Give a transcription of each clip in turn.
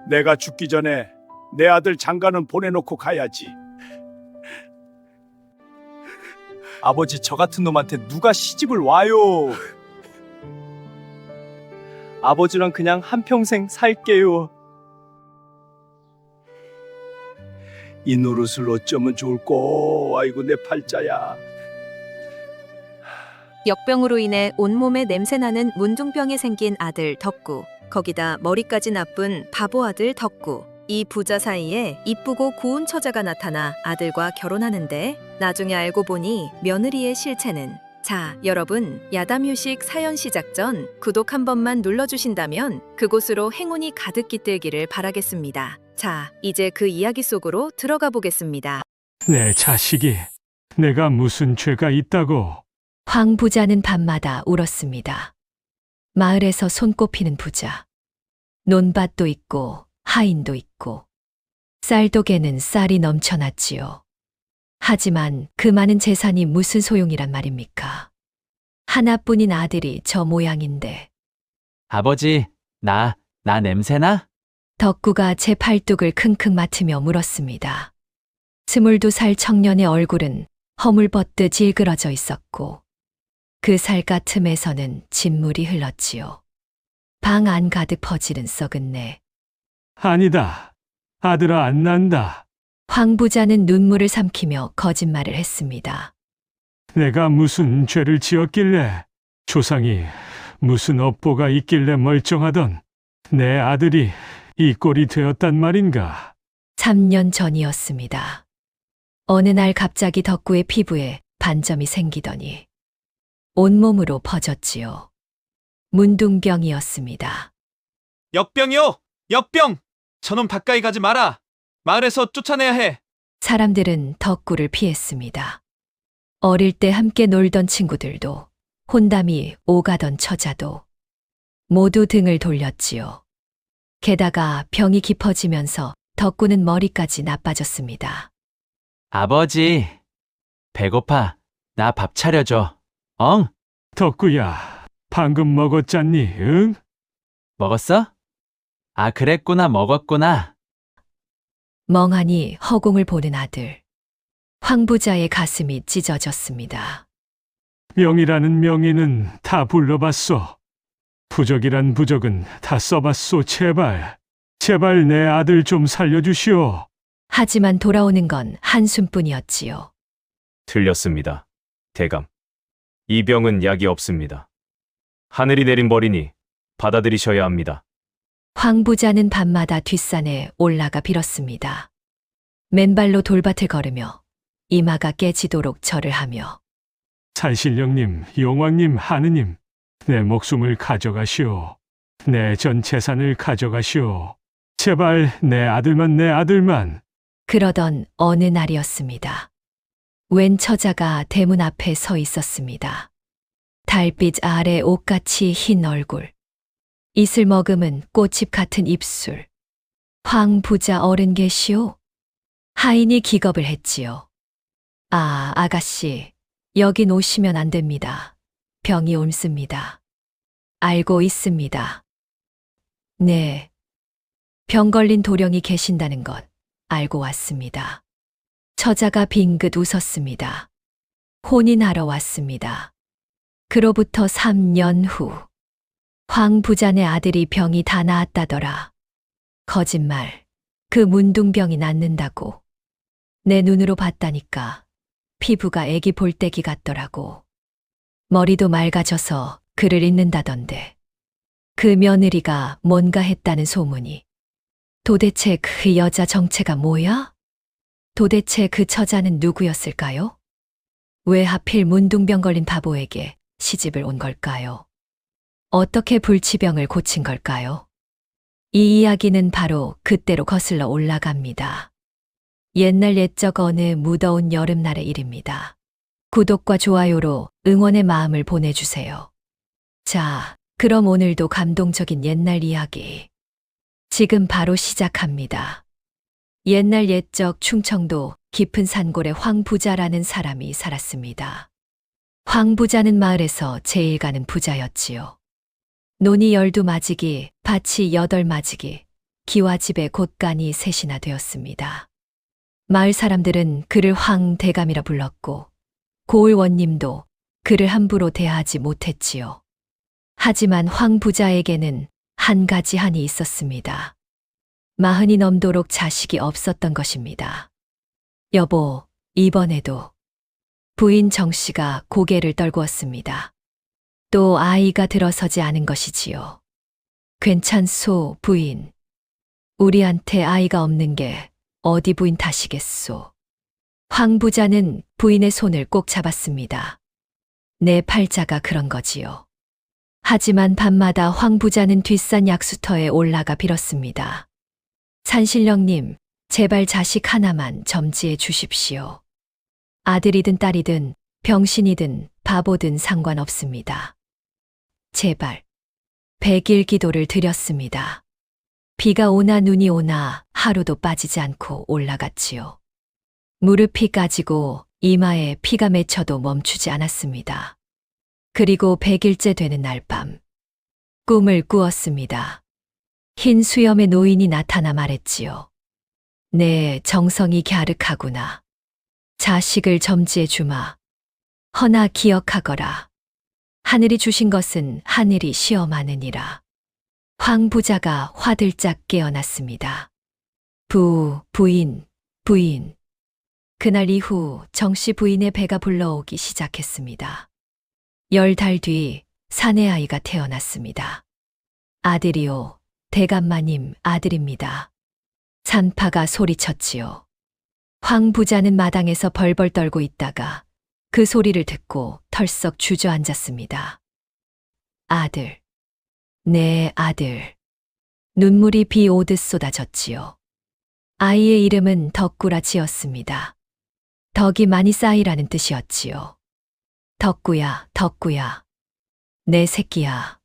내가 죽기 전에 내 아들 장가는 보내놓고 가야지. 아버지, 저 같은 놈한테 누가 시집을 와요? 아버지랑 그냥 한평생 살게요. 이 노릇을 어쩌면 좋을꼬. 아이고 내 팔자야. 역병으로 인해 온몸에 냄새나는 문둥병에 생긴 아들 덕구, 거기다 머리까지 나쁜 바보 아들 덕구. 이 부자 사이에 이쁘고 고운 처자가 나타나 아들과 결혼하는데 나중에 알고 보니 며느리의 실체는. 자, 여러분, 야담휴식 사연 시작 전 구독 한 번만 눌러주신다면 그곳으로 행운이 가득 깃들기를 바라겠습니다. 자, 이제 그 이야기 속으로 들어가 보겠습니다. 내 자식이 내가 무슨 죄가 있다고. 황 부자는 밤마다 울었습니다. 마을에서 손꼽히는 부자. 논밭도 있고 하인도 있고 쌀독에는 쌀이 넘쳐났지요. 하지만 그 많은 재산이 무슨 소용이란 말입니까? 하나뿐인 아들이 저 모양인데. 아버지, 나 냄새나? 덕구가 제 팔뚝을 킁킁 맡으며 물었습니다. 22살 청년의 얼굴은 허물벗듯 질그러져 있었고 그 살갗 틈에서는 진물이 흘렀지요. 방 안 가득 퍼지는 썩은 내. 아니다. 아들아, 안 난다. 황 부자는 눈물을 삼키며 거짓말을 했습니다. 내가 무슨 죄를 지었길래, 조상이 무슨 업보가 있길래 멀쩡하던 내 아들이 이 꼴이 되었단 말인가. 3년 전이었습니다. 어느 날 갑자기 덕구의 피부에 반점이 생기더니 온몸으로 퍼졌지요. 문둥병이었습니다. 역병이요! 역병! 저놈 가까이 가지 마라! 마을에서 쫓아내야 해! 사람들은 덕구를 피했습니다. 어릴 때 함께 놀던 친구들도, 혼담이 오가던 처자도 모두 등을 돌렸지요. 게다가 병이 깊어지면서 덕구는 머리까지 나빠졌습니다. 아버지, 배고파. 나 밥 차려줘. 엉? 덕구야, 방금 먹었잖니, 응? 먹었어? 아, 그랬구나, 먹었구나. 멍하니 허공을 보는 아들. 황 부자의 가슴이 찢어졌습니다. 명이라는 명의는 다 불러봤소. 부적이란 부적은 다 써봤소. 제발 내 아들 좀 살려주시오. 하지만 돌아오는 건 한숨뿐이었지요. 틀렸습니다. 대감. 이 병은 약이 없습니다. 하늘이 내린 벌이니 받아들이셔야 합니다. 황 부자는 밤마다 뒷산에 올라가 빌었습니다. 맨발로 돌밭을 걸으며 이마가 깨지도록 절을 하며 산신령님, 용왕님, 하느님, 내 목숨을 가져가시오. 내 전 재산을 가져가시오. 제발 내 아들만. 그러던 어느 날이었습니다. 웬 처자가 대문 앞에 서 있었습니다. 달빛 아래 옷같이 흰 얼굴, 이슬 머금은 꽃잎 같은 입술. 황 부자 어른 계시오? 하인이 기겁을 했지요. 아, 아가씨, 여긴 오시면 안 됩니다. 병이 옮습니다. 알고 있습니다. 네. 병 걸린 도령이 계신다는 것 알고 왔습니다. 처자가 빙긋 웃었습니다. 혼인하러 왔습니다. 그로부터 3년 후, 황 부자네 아들이 병이 다 나았다더라. 거짓말, 그 문둥병이 낫는다고. 내 눈으로 봤다니까. 피부가 애기 볼때기 같더라고. 머리도 맑아져서 글을 읽는다던데. 그 며느리가 뭔가 했다는 소문이. 도대체 그 여자 정체가 뭐야? 도대체 그 처자는 누구였을까요? 왜 하필 문둥병 걸린 바보에게 시집을 온 걸까요? 어떻게 불치병을 고친 걸까요? 이 이야기는 바로 그때로 거슬러 올라갑니다. 옛날 옛적 어느 무더운 여름날의 일입니다. 구독과 좋아요로 응원의 마음을 보내주세요. 자, 그럼 오늘도 감동적인 옛날 이야기. 지금 바로 시작합니다. 옛날 옛적 충청도 깊은 산골에 황 부자라는 사람이 살았습니다. 황 부자는 마을에서 제일 가는 부자였지요. 논이 12마지기, 밭이 8마지기, 기와 집에 곳간이 셋이나 되었습니다. 마을 사람들은 그를 황 대감이라 불렀고 고을원님도 그를 함부로 대하지 못했지요. 하지만 황 부자에게는 한 가지 한이 있었습니다. 40이 넘도록 자식이 없었던 것입니다. 여보, 이번에도 부인 정 씨가 고개를 떨구었습니다. 또 아이가 들어서지 않은 것이지요. 괜찮소, 부인. 우리한테 아이가 없는 게 어디 부인 탓이겠소. 황 부자는 부인의 손을 꼭 잡았습니다. 내 팔자가 그런 거지요. 하지만 밤마다 황 부자는 뒷산 약수터에 올라가 빌었습니다. 산신령님, 제발 자식 하나만 점지해 주십시오. 아들이든 딸이든 병신이든 바보든 상관없습니다. 제발. 100일 기도를 드렸습니다. 비가 오나 눈이 오나 하루도 빠지지 않고 올라갔지요. 무릎이 까지고 이마에 피가 맺혀도 멈추지 않았습니다. 그리고 100일째 되는 날 밤, 꿈을 꾸었습니다. 흰 수염의 노인이 나타나 말했지요. 내 정성이 갸륵하구나. 자식을 점지해 주마. 허나 기억하거라. 하늘이 주신 것은 하늘이 시험하느니라. 황 부자가 화들짝 깨어났습니다. 부인. 그날 이후 정씨 부인의 배가 불러오기 시작했습니다. 10달 뒤 사내 아이가 태어났습니다. 아들이요, 대감마님 아들입니다. 산파가 소리쳤지요. 황 부자는 마당에서 벌벌 떨고 있다가 그 소리를 듣고 털썩 주저앉았습니다. 아들. 내 아들. 눈물이 비 오듯 쏟아졌지요. 아이의 이름은 덕구라 지었습니다. 덕이 많이 쌓이라는 뜻이었지요. 덕구야, 덕구야. 내 새끼야.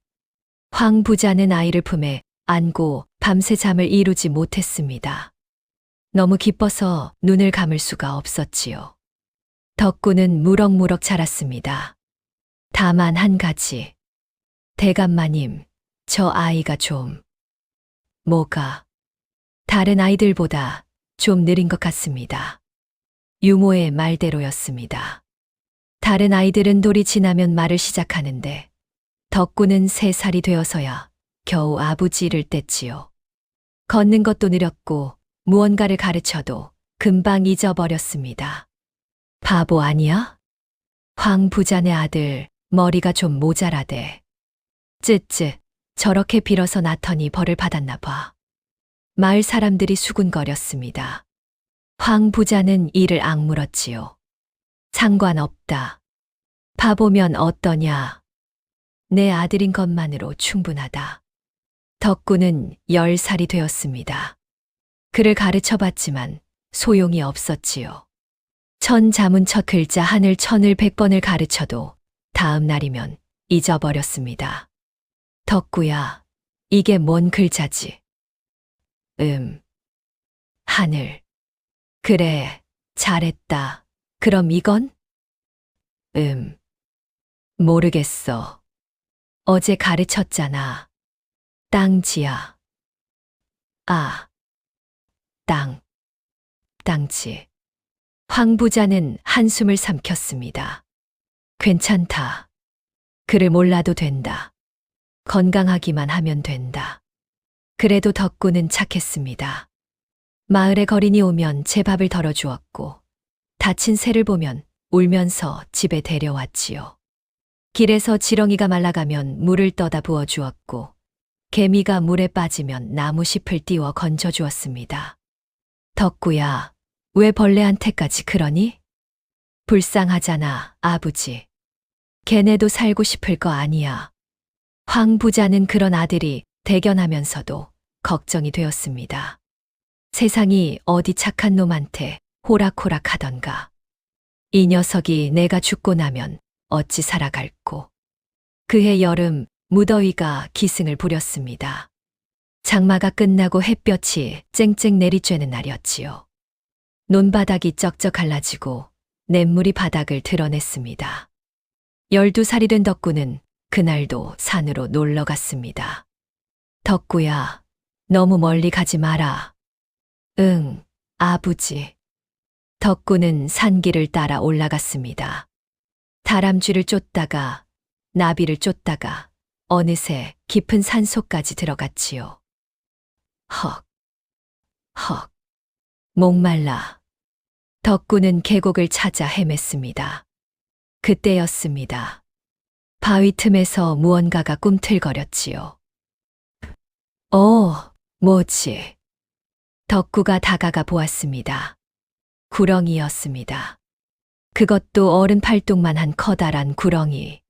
황 부자는 아이를 품에 안고 밤새 잠을 이루지 못했습니다. 너무 기뻐서 눈을 감을 수가 없었지요. 덕구는 무럭무럭 자랐습니다. 다만 한 가지. 대감마님, 저 아이가 좀. 뭐가? 다른 아이들보다 좀 느린 것 같습니다. 유모의 말대로였습니다. 다른 아이들은 돌이 지나면 말을 시작하는데 덕구는 3살이 되어서야 겨우 아부지를 뗐지요. 걷는 것도 느렸고 무언가를 가르쳐도 금방 잊어버렸습니다. 바보 아니야? 황 부자네 아들 머리가 좀 모자라대. 쯧쯧, 저렇게 빌어서 낳더니 벌을 받았나 봐. 마을 사람들이 수군거렸습니다. 황 부자는 이를 악물었지요. 상관없다. 바보면 어떠냐. 내 아들인 것만으로 충분하다. 덕구는 10살이 되었습니다. 그를 가르쳐봤지만 소용이 없었지요. 천자문 첫 글자 하늘 천을 100번을 가르쳐도 다음 날이면 잊어버렸습니다. 덕구야, 이게 뭔 글자지? 하늘. 그래, 잘했다. 그럼 이건? 모르겠어. 어제 가르쳤잖아. 땅지야. 아, 땅지. 황 부자는 한숨을 삼켰습니다. 괜찮다. 글을 몰라도 된다. 건강하기만 하면 된다. 그래도 덕구는 착했습니다. 마을에 거린이 오면 제 밥을 덜어주었고 다친 새를 보면 울면서 집에 데려왔지요. 길에서 지렁이가 말라가면 물을 떠다 부어주었고 개미가 물에 빠지면 나무잎을 띄워 건져주었습니다. 덕구야, 왜 벌레한테까지 그러니? 불쌍하잖아, 아버지. 걔네도 살고 싶을 거 아니야. 황 부자는 그런 아들이 대견하면서도 걱정이 되었습니다. 세상이 어디 착한 놈한테 호락호락 하던가. 이 녀석이 내가 죽고 나면 어찌 살아갈꼬. 그해 여름 무더위가 기승을 부렸습니다. 장마가 끝나고 햇볕이 쨍쨍 내리쬐는 날이었지요. 논바닥이 쩍쩍 갈라지고 냇물이 바닥을 드러냈습니다. 12살이 된 덕구는 그날도 산으로 놀러 갔습니다. 덕구야, 너무 멀리 가지 마라. 응, 아부지. 덕구는 산길을 따라 올라갔습니다. 다람쥐를 쫓다가 나비를 쫓다가 어느새 깊은 산속까지 들어갔지요. 헉, 헉, 목말라. 덕구는 계곡을 찾아 헤맸습니다. 그때였습니다. 바위 틈에서 무언가가 꿈틀거렸지요. 뭐지? 덕구가 다가가 보았습니다. 구렁이였습니다. 그것도 어른 팔뚝만한 커다란 구렁이.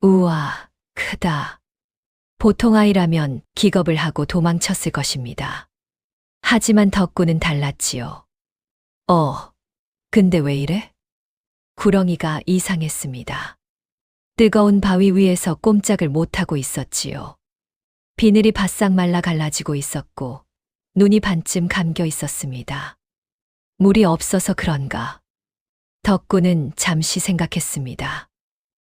우와, 크다. 보통 아이라면 기겁을 하고 도망쳤을 것입니다. 하지만 덕구는 달랐지요. 근데 왜 이래? 구렁이가 이상했습니다. 뜨거운 바위 위에서 꼼짝을 못하고 있었지요. 비늘이 바싹 말라 갈라지고 있었고 눈이 반쯤 감겨 있었습니다. 물이 없어서 그런가? 덕구는 잠시 생각했습니다.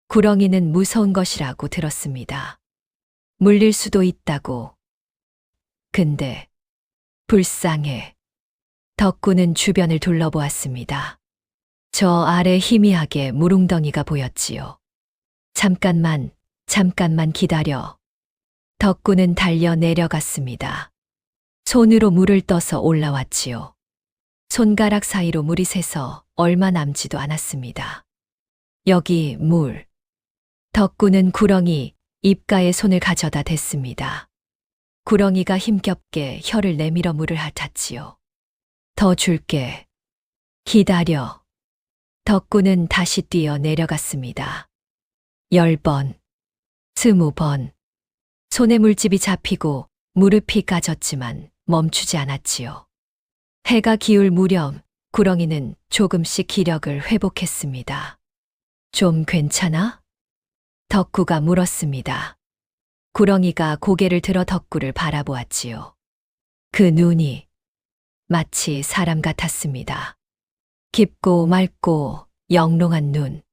구렁이는 무서운 것이라고 들었습니다. 물릴 수도 있다고. 근데 불쌍해. 덕구는 주변을 둘러보았습니다. 저 아래 희미하게 물웅덩이가 보였지요. 잠깐만 기다려. 덕구는 달려 내려갔습니다. 손으로 물을 떠서 올라왔지요. 손가락 사이로 물이 새서 얼마 남지도 않았습니다. 여기 물. 덕구는 구렁이 입가에 손을 가져다 댔습니다. 구렁이가 힘겹게 혀를 내밀어 물을 핥았지요. 더 줄게. 기다려. 덕구는 다시 뛰어 내려갔습니다. 10번, 20번. 손에 물집이 잡히고 무릎이 까졌지만 멈추지 않았지요. 해가 기울 무렵 구렁이는 조금씩 기력을 회복했습니다. 좀 괜찮아? 덕구가 물었습니다. 구렁이가 고개를 들어 덕구를 바라보았지요. 그 눈이 마치 사람 같았습니다. 깊고 맑고 영롱한 눈.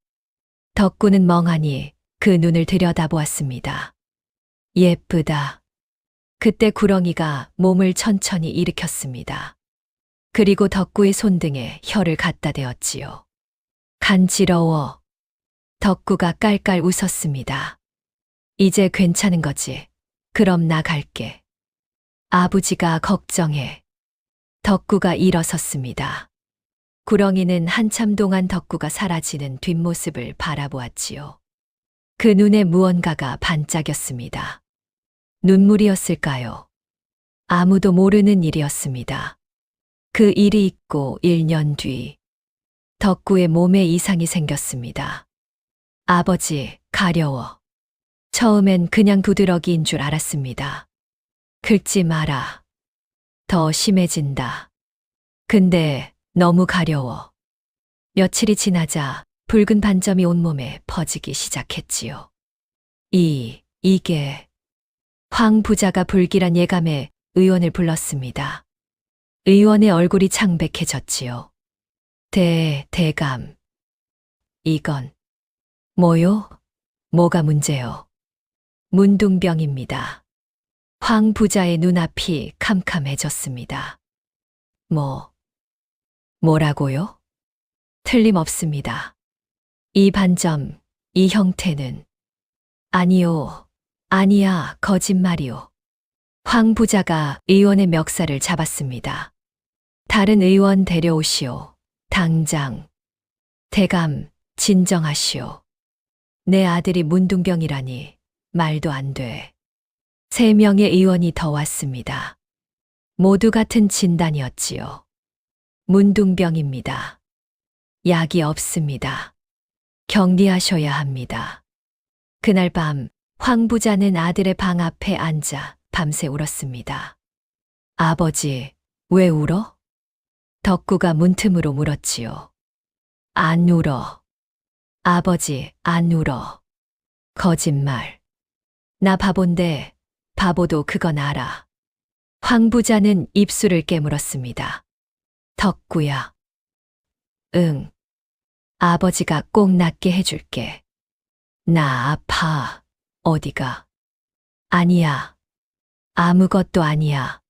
덕구는 멍하니 그 눈을 들여다보았습니다. 예쁘다. 그때 구렁이가 몸을 천천히 일으켰습니다. 그리고 덕구의 손등에 혀를 갖다 대었지요. 간지러워. 덕구가 깔깔 웃었습니다. 이제 괜찮은 거지. 그럼 나 갈게. 아버지가 걱정해. 덕구가 일어섰습니다. 구렁이는 한참 동안 덕구가 사라지는 뒷모습을 바라보았지요. 그 눈에 무언가가 반짝였습니다. 눈물이었을까요? 아무도 모르는 일이었습니다. 그 일이 있고 1년 뒤 덕구의 몸에 이상이 생겼습니다. 아버지, 가려워. 처음엔 그냥 두드러기인 줄 알았습니다. 긁지 마라. 더 심해진다. 근데 너무 가려워. 며칠이 지나자 붉은 반점이 온몸에 퍼지기 시작했지요. 이게... 황 부자가 불길한 예감에 의원을 불렀습니다. 의원의 얼굴이 창백해졌지요. 대감. 이건 뭐요? 뭐가 문제요? 문둥병입니다. 황 부자의 눈앞이 캄캄해졌습니다. 뭐라고요? 틀림없습니다. 이 반점, 이 형태는. 아니야, 거짓말이요. 황 부자가 의원의 멱살을 잡았습니다. 다른 의원 데려오시오. 당장. 대감, 진정하시오. 내 아들이 문둥병이라니 말도 안 돼. 3명의 의원이 더 왔습니다. 모두 같은 진단이었지요. 문둥병입니다. 약이 없습니다. 격리하셔야 합니다. 그날 밤 황 부자는 아들의 방 앞에 앉아 밤새 울었습니다. 아버지, 왜 울어? 덕구가 문틈으로 물었지요. 안 울어. 아버지, 안 울어. 거짓말. 나 바본데 바보도 그건 알아. 황 부자는 입술을 깨물었습니다. 덕구야. 응. 아버지가 꼭 낫게 해줄게. 나 아파. 어디가? 아니야. 아무것도 아니야.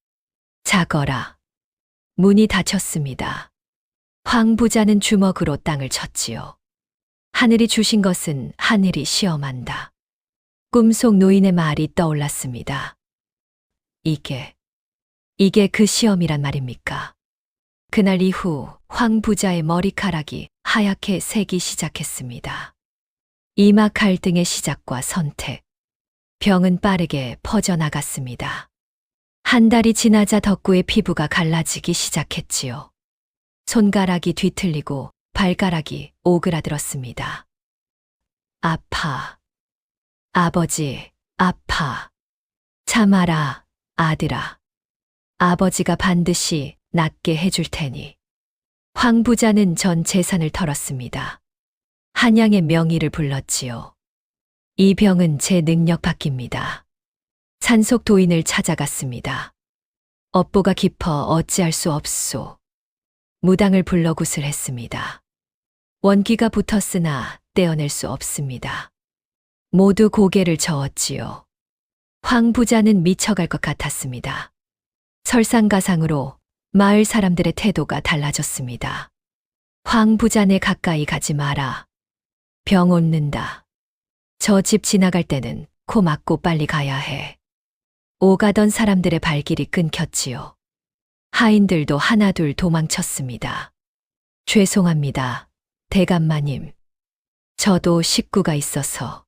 자거라. 문이 닫혔습니다. 황 부자는 주먹으로 땅을 쳤지요. 하늘이 주신 것은 하늘이 시험한다. 꿈속 노인의 말이 떠올랐습니다. 이게 그 시험이란 말입니까? 그날 이후 황 부자의 머리카락이 하얗게 새기 시작했습니다. 이마 갈등의 시작과 선택. 병은 빠르게 퍼져나갔습니다. 한 달이 지나자 덕구의 피부가 갈라지기 시작했지요. 손가락이 뒤틀리고 발가락이 오그라들었습니다. 아파. 아버지, 아파. 참아라, 아들아. 아버지가 반드시 낫게 해줄 테니. 황 부자는 전 재산을 털었습니다. 한양의 명의를 불렀지요. 이 병은 제 능력 밖입니다. 산속 도인을 찾아갔습니다. 업보가 깊어 어찌할 수 없소. 무당을 불러 구슬했습니다. 원기가 붙었으나 떼어낼 수 없습니다. 모두 고개를 저었지요. 황 부자는 미쳐갈 것 같았습니다. 설상가상으로 마을 사람들의 태도가 달라졌습니다. 황 부자네 가까이 가지 마라. 병 옮는다. 저 집 지나갈 때는 코 막고 빨리 가야 해. 오가던 사람들의 발길이 끊겼지요. 하인들도 하나둘 도망쳤습니다. 죄송합니다, 대감마님. 저도 식구가 있어서.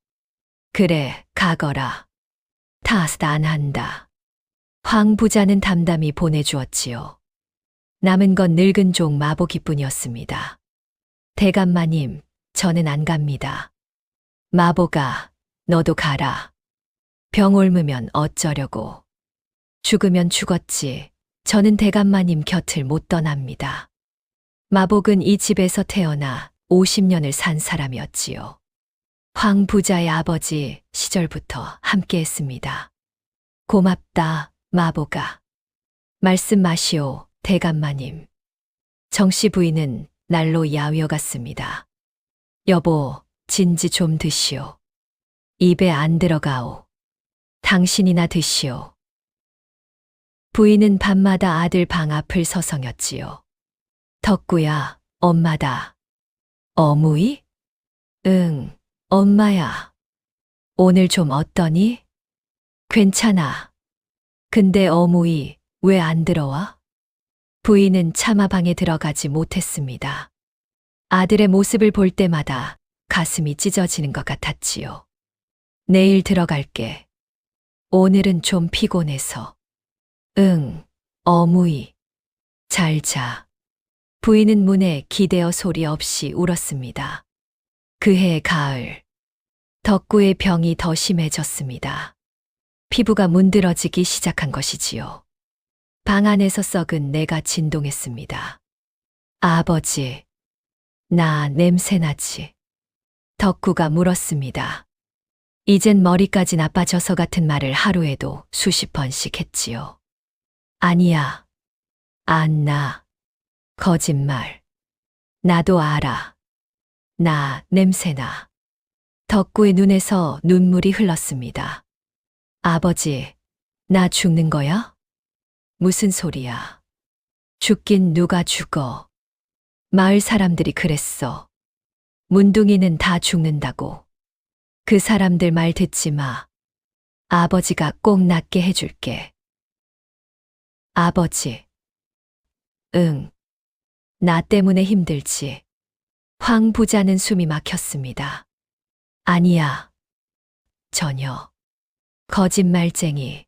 그래, 가거라. 탓 안 한다. 황 부자는 담담히 보내주었지요. 남은 건 늙은 종 마보기뿐이었습니다. 대감마님, 저는 안 갑니다. 마보가, 너도 가라. 병 옮으면 어쩌려고. 죽으면 죽었지. 저는 대감마님 곁을 못 떠납니다. 마복은 이 집에서 태어나 50년을 산 사람이었지요. 황 부자의 아버지 시절부터 함께했습니다. 고맙다, 마보가. 말씀 마시오, 대감마님. 정씨 부인은 날로 야위어갔습니다. 여보, 진지 좀 드시오. 입에 안 들어가오. 당신이나 드시오. 부인은 밤마다 아들 방 앞을 서성였지요. 덕구야, 엄마다. 어무이? 응, 엄마야. 오늘 좀 어떠니? 괜찮아. 근데 어무이 왜 안 들어와? 부인은 차마 방에 들어가지 못했습니다. 아들의 모습을 볼 때마다 가슴이 찢어지는 것 같았지요. 내일 들어갈게. 오늘은 좀 피곤해서. 응, 어무이. 잘 자. 부인은 문에 기대어 소리 없이 울었습니다. 그해 가을. 덕구의 병이 더 심해졌습니다. 피부가 문드러지기 시작한 것이지요. 방 안에서 썩은 내가 진동했습니다. 아버지, 나 냄새나지? 덕구가 물었습니다. 이젠 머리까지 나빠져서 같은 말을 하루에도 수십 번씩 했지요. 아니야. 안 나. 거짓말. 나도 알아. 나 냄새나. 덕구의 눈에서 눈물이 흘렀습니다. 아버지, 나 죽는 거야? 무슨 소리야. 죽긴 누가 죽어. 마을 사람들이 그랬어. 문둥이는 다 죽는다고. 그 사람들 말 듣지 마. 아버지가 꼭 낫게 해줄게. 아버지. 응. 나 때문에 힘들지. 황 부자는 숨이 막혔습니다. 아니야. 전혀. 거짓말쟁이.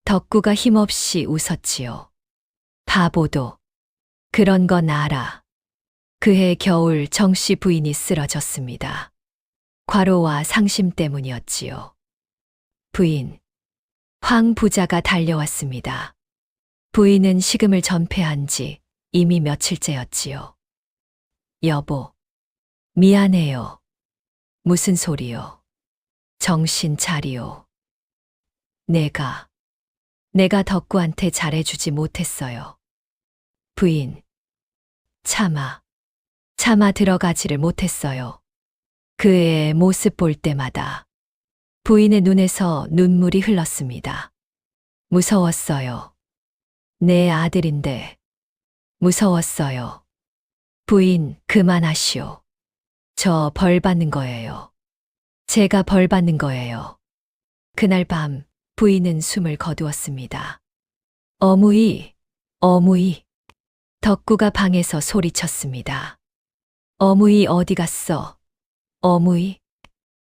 덕구가 힘없이 웃었지요. 바보도. 그런 건 알아. 그해 겨울 정씨 부인이 쓰러졌습니다. 과로와 상심 때문이었지요. 부인. 황 부자가 달려왔습니다. 부인은 식음을 전폐한 지 이미 며칠째였지요. 여보. 미안해요. 무슨 소리요? 정신 차리요. 내가 덕구한테 잘해주지 못했어요. 부인. 차마 들어가지를 못했어요. 그의 모습 볼 때마다 부인의 눈에서 눈물이 흘렀습니다. 무서웠어요. 내 아들인데 무서웠어요. 부인, 그만하시오. 저 벌 받는 거예요. 제가 벌 받는 거예요. 그날 밤 부인은 숨을 거두었습니다. 어무이, 어무이. 덕구가 방에서 소리쳤습니다. 어무이 어디 갔어? 어무이?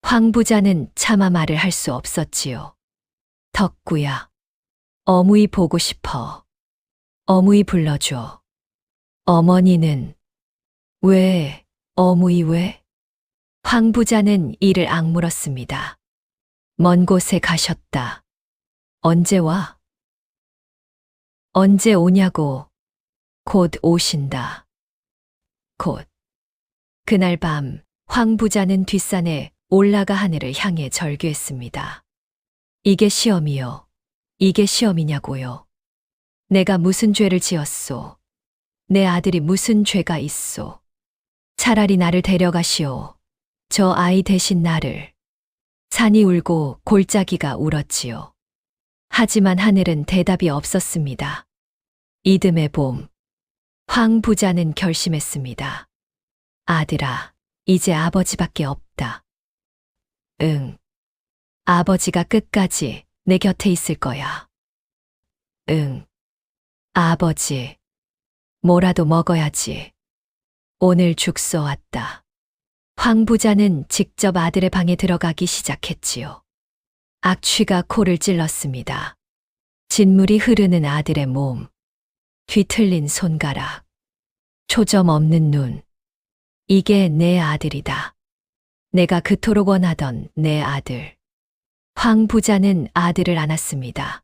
황 부자는 차마 말을 할 수 없었지요. 덕구야. 어무이 보고 싶어. 어무이 불러줘. 어머니는 왜, 어무이 왜? 황 부자는 이를 악물었습니다. 먼 곳에 가셨다. 언제 와? 언제 오냐고. 곧 오신다. 곧. 그날 밤 황 부자는 뒷산에 올라가 하늘을 향해 절규했습니다. 이게 시험이요. 이게 시험이냐고요. 내가 무슨 죄를 지었소. 내 아들이 무슨 죄가 있소. 차라리 나를 데려가시오. 저 아이 대신 나를. 산이 울고 골짜기가 울었지요. 하지만 하늘은 대답이 없었습니다. 이듬해 봄, 황 부자는 결심했습니다. 아들아, 이제 아버지밖에 없다. 응. 아버지가 끝까지 내 곁에 있을 거야. 응. 아버지, 뭐라도 먹어야지. 오늘 죽 써왔다. 황 부자는 직접 아들의 방에 들어가기 시작했지요. 악취가 코를 찔렀습니다. 진물이 흐르는 아들의 몸, 뒤틀린 손가락, 초점 없는 눈. 이게 내 아들이다. 내가 그토록 원하던 내 아들. 황 부자는 아들을 안았습니다.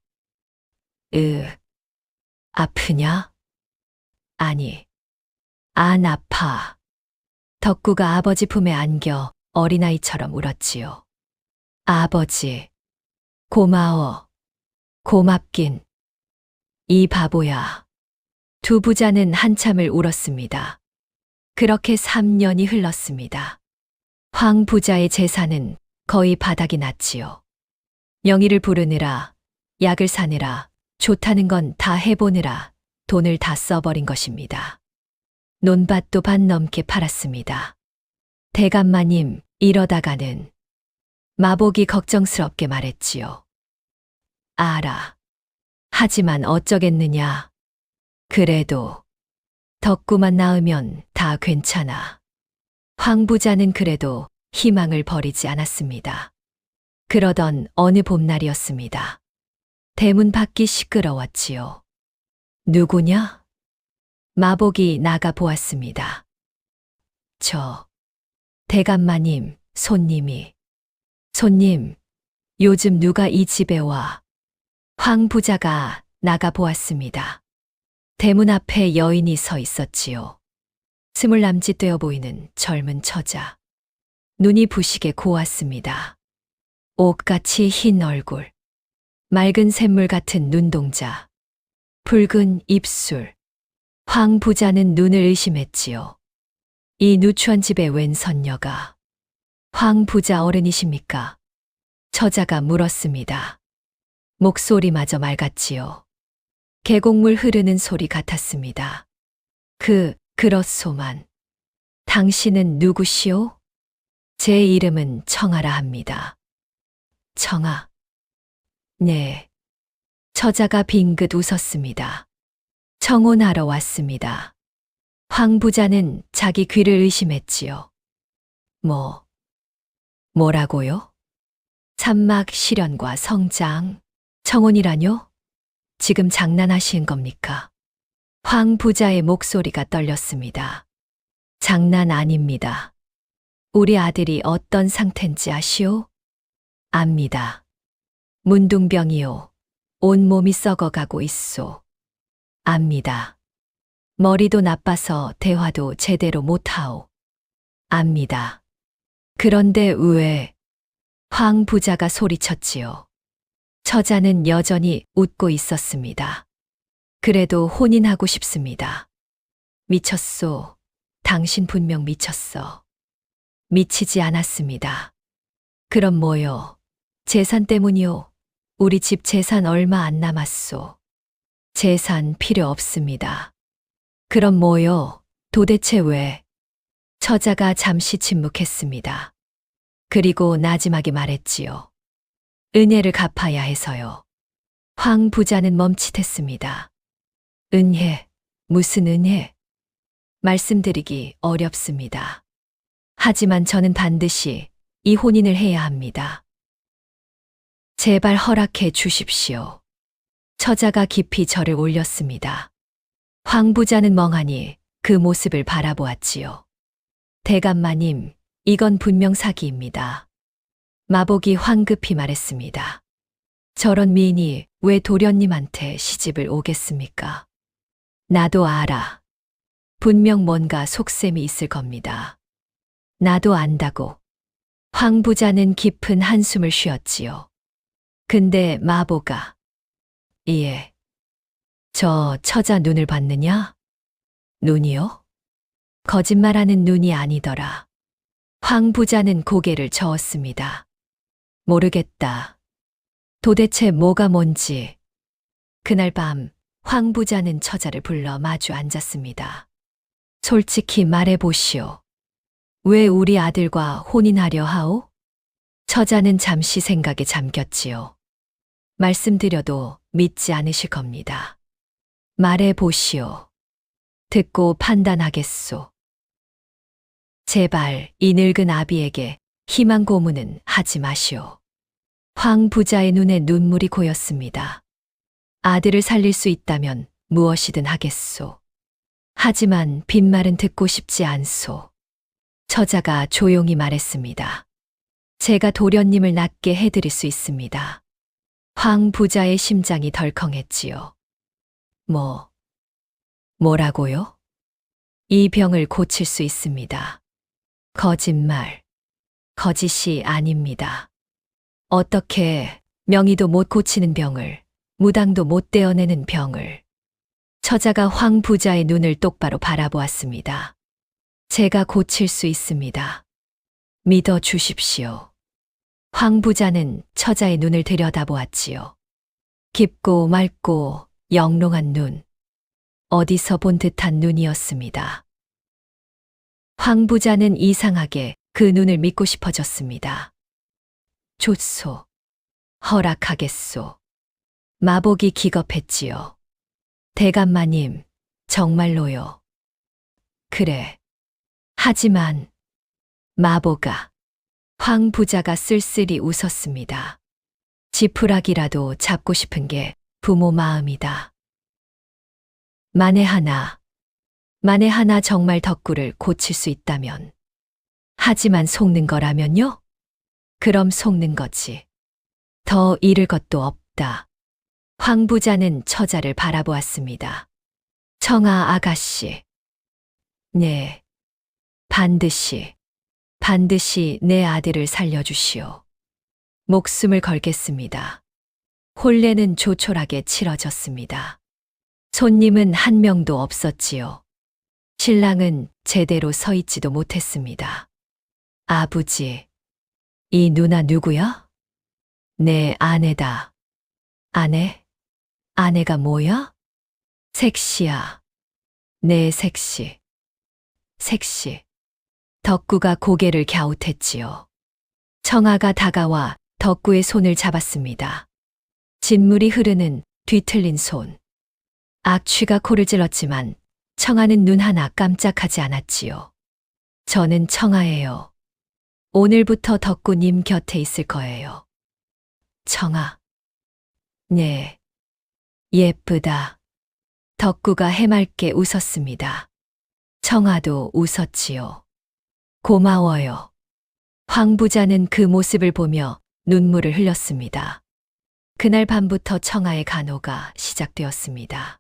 아프냐? 아니, 안 아파. 덕구가 아버지 품에 안겨 어린아이처럼 울었지요. 아버지, 고마워. 고맙긴. 이 바보야. 두 부자는 한참을 울었습니다. 그렇게 3년이 흘렀습니다. 황 부자의 재산은 거의 바닥이 났지요. 명의를 부르느라, 약을 사느라, 좋다는 건 다 해보느라 돈을 다 써버린 것입니다. 논밭도 반 넘게 팔았습니다. 대감마님, 이러다가는 마복이 걱정스럽게 말했지요. 알아. 하지만 어쩌겠느냐. 그래도 덕구만 낳으면 다 괜찮아. 황 부자는 그래도 희망을 버리지 않았습니다. 그러던 어느 봄날이었습니다. 대문 밖이 시끄러웠지요. 누구냐? 마복이 나가 보았습니다. 대감마님, 손님이. 손님, 요즘 누가 이 집에 와? 황 부자가 나가 보았습니다. 대문 앞에 여인이 서 있었지요. 20 남짓 되어 보이는 젊은 처자. 눈이 부시게 고왔습니다. 옥같이 흰 얼굴, 맑은 샘물 같은 눈동자, 붉은 입술. 황 부자는 눈을 의심했지요. 이 누추한 집에 웬 선녀가. 황 부자 어른이십니까? 처자가 물었습니다. 목소리마저 맑았지요. 계곡물 흐르는 소리 같았습니다. 그렇소만. 당신은 누구시오? 제 이름은 청아라 합니다. 청아. 네. 처자가 빙긋 웃었습니다. 청혼하러 왔습니다. 황 부자는 자기 귀를 의심했지요. 뭐라고요? 산막 실현과 성장, 청혼이라뇨? 지금 장난하시는 겁니까? 황 부자의 목소리가 떨렸습니다. 장난 아닙니다. 우리 아들이 어떤 상태인지 아시오? 압니다. 문둥병이요. 온몸이 썩어가고 있소. 압니다. 머리도 나빠서 대화도 제대로 못하오. 압니다. 그런데 왜? 황 부자가 소리쳤지요. 처자는 여전히 웃고 있었습니다. 그래도 혼인하고 싶습니다. 미쳤소. 당신 분명 미쳤어. 미치지 않았습니다. 그럼 뭐요? 재산 때문이요? 우리 집 재산 얼마 안 남았소. 재산 필요 없습니다. 그럼 뭐요? 도대체 왜? 처자가 잠시 침묵했습니다. 그리고 나지막이 말했지요. 은혜를 갚아야 해서요. 황 부자는 멈칫했습니다. 은혜, 무슨 은혜? 말씀드리기 어렵습니다. 하지만 저는 반드시 이 혼인을 해야 합니다. 제발 허락해 주십시오. 처자가 깊이 저를 올렸습니다. 황 부자는 멍하니 그 모습을 바라보았지요. 대감마님, 이건 분명 사기입니다. 마복이 황급히 말했습니다. 저런 미인이 왜 도련님한테 시집을 오겠습니까? 나도 알아. 분명 뭔가 속셈이 있을 겁니다. 나도 안다고. 황 부자는 깊은 한숨을 쉬었지요. 근데 마보가, 예. 저 처자 눈을 봤느냐? 눈이요? 거짓말하는 눈이 아니더라. 황 부자는 고개를 저었습니다. 모르겠다. 도대체 뭐가 뭔지. 그날 밤 황 부자는 처자를 불러 마주 앉았습니다. 솔직히 말해보시오. 왜 우리 아들과 혼인하려 하오? 처자는 잠시 생각에 잠겼지요. 말씀드려도 믿지 않으실 겁니다. 말해보시오. 듣고 판단하겠소. 제발 이 늙은 아비에게 희망 고문은 하지 마시오. 황 부자의 눈에 눈물이 고였습니다. 아들을 살릴 수 있다면 무엇이든 하겠소. 하지만 빈말은 듣고 싶지 않소. 처자가 조용히 말했습니다. 제가 도련님을 낫게 해드릴 수 있습니다. 황 부자의 심장이 덜컹했지요. 뭐라고요? 이 병을 고칠 수 있습니다. 거짓말. 거짓이 아닙니다. 어떻게 명의도 못 고치는 병을, 무당도 못 떼어내는 병을. 처자가 황 부자의 눈을 똑바로 바라보았습니다. 제가 고칠 수 있습니다. 믿어 주십시오. 황 부자는 처자의 눈을 들여다보았지요. 깊고 맑고 영롱한 눈. 어디서 본 듯한 눈이었습니다. 황 부자는 이상하게 그 눈을 믿고 싶어졌습니다. 좋소. 허락하겠소. 마복이 기겁했지요. 대감마님, 정말로요. 그래. 하지만 마보가, 황 부자가 쓸쓸히 웃었습니다. 지푸라기라도 잡고 싶은 게 부모 마음이다. 만에 하나 정말 덕구를 고칠 수 있다면. 하지만 속는 거라면요? 그럼 속는 거지. 더 잃을 것도 없다. 황 부자는 처자를 바라보았습니다. 청아 아가씨. 네. 반드시 내 아들을 살려주시오. 목숨을 걸겠습니다. 혼례는 조촐하게 치러졌습니다. 손님은 한 명도 없었지요. 신랑은 제대로 서 있지도 못했습니다. 아버지, 이 누나 누구야? 내 아내다. 아내? 아내가 뭐야? 색시야. 내 색시. 색시. 덕구가 고개를 갸웃했지요. 청아가 다가와 덕구의 손을 잡았습니다. 진물이 흐르는 뒤틀린 손. 악취가 코를 찔렀지만 청아는 눈 하나 깜짝하지 않았지요. 저는 청아예요. 오늘부터 덕구님 곁에 있을 거예요. 청아. 네. 예쁘다. 덕구가 해맑게 웃었습니다. 청아도 웃었지요. 고마워요. 황 부자는 그 모습을 보며 눈물을 흘렸습니다. 그날 밤부터 청아의 간호가 시작되었습니다.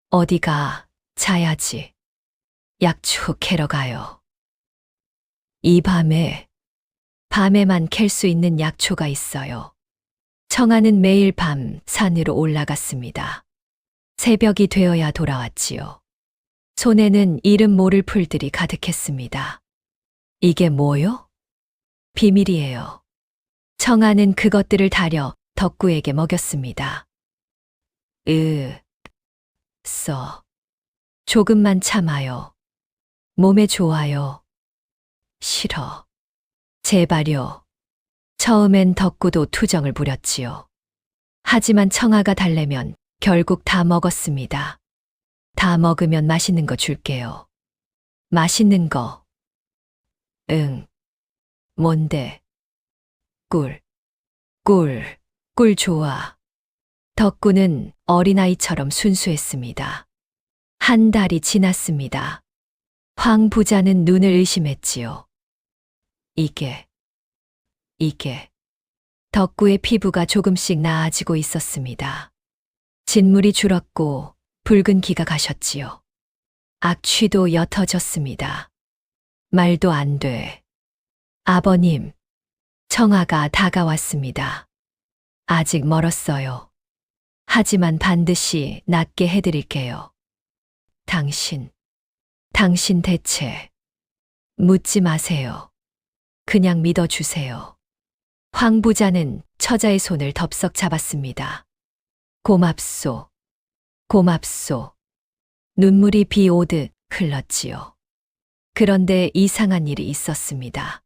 어디가 자야지. 약초 캐러 가요. 이 밤에만 캘 수 있는 약초가 있어요. 청아는 매일 밤 산으로 올라갔습니다. 새벽이 되어야 돌아왔지요. 손에는 이름 모를 풀들이 가득했습니다. 이게 뭐요? 비밀이에요. 청아는 그것들을 다려 덕구에게 먹였습니다. 조금만 참아요. 몸에 좋아요. 싫어. 제발요. 처음엔 덕구도 투정을 부렸지요. 하지만 청아가 달래면 결국 다 먹었습니다. 다 먹으면 맛있는 거 줄게요. 맛있는 거. 응. 뭔데? 꿀. 꿀 좋아. 덕구는 어린아이처럼 순수했습니다. 한 달이 지났습니다. 황 부자는 눈을 의심했지요. 이게. 덕구의 피부가 조금씩 나아지고 있었습니다. 진물이 줄었고 붉은 기가 가셨지요. 악취도 옅어졌습니다. 말도 안 돼. 아버님, 청아가 다가왔습니다. 아직 멀었어요. 하지만 반드시 낫게 해드릴게요. 당신 대체. 묻지 마세요. 그냥 믿어주세요. 황 부자는 처자의 손을 덥석 잡았습니다. 고맙소. 눈물이 비 오듯 흘렀지요. 그런데 이상한 일이 있었습니다.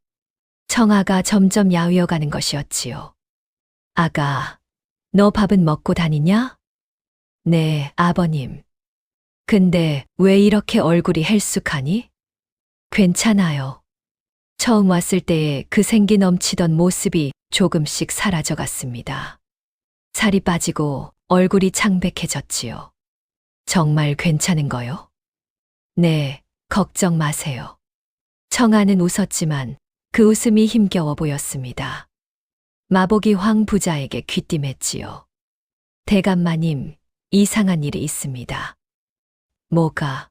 청아가 점점 야위어가는 것이었지요. 아가, 너 밥은 먹고 다니냐? 네, 아버님. 근데 왜 이렇게 얼굴이 헬쑥하니? 괜찮아요. 처음 왔을 때의 그 생기 넘치던 모습이 조금씩 사라져 갔습니다. 살이 빠지고 얼굴이 창백해졌지요. 정말 괜찮은 거요? 네, 걱정 마세요. 청아는 웃었지만 그 웃음이 힘겨워 보였습니다. 마복이 황 부자에게 귀띔했지요. 대감마님, 이상한 일이 있습니다. 뭐가?